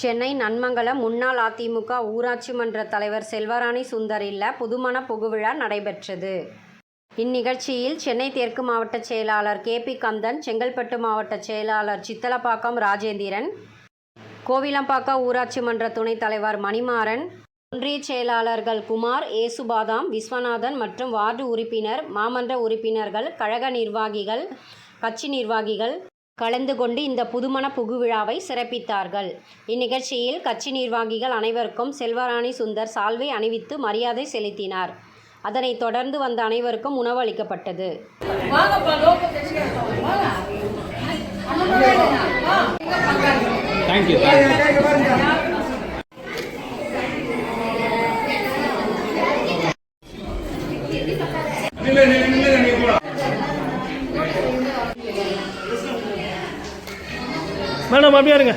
சென்னை நன்மங்கலம் முன்னாள் அதிமுக ஊராட்சி மன்ற தலைவர் செல்வராணி சுந்தர் இல்ல புதுமண புகுவிழா நடைபெற்றது. இந்நிகழ்ச்சியில் சென்னை தெற்கு மாவட்ட செயலாளர் கே.பி. கந்தன், செங்கல்பட்டு மாவட்ட செயலாளர் சித்தலப்பாக்கம் ராஜேந்திரன், கோவிலம்பாக்கம் ஊராட்சி மன்ற துணைத் தலைவர் மணிமாறன், ஒன்றிய செயலாளர்கள் குமார், ஏசுபாதாம், விஸ்வநாதன் மற்றும் வார்டு உறுப்பினர், மாமன்ற உறுப்பினர்கள், கழக நிர்வாகிகள், கட்சி நிர்வாகிகள் கலந்து கொண்டு இந்த புதுமண புகுவிழாவை சிறப்பித்தார்கள். இந்நிகழ்ச்சியில் கட்சி நிர்வாகிகள் அனைவருக்கும் செல்வராணி சுந்தர் சால்வை அணிவித்து மரியாதை செலுத்தினார். அதனைத் தொடர்ந்து வந்த அனைவருக்கும் உணவு அளிக்கப்பட்டது. மேடம் அப்படியே இருங்க.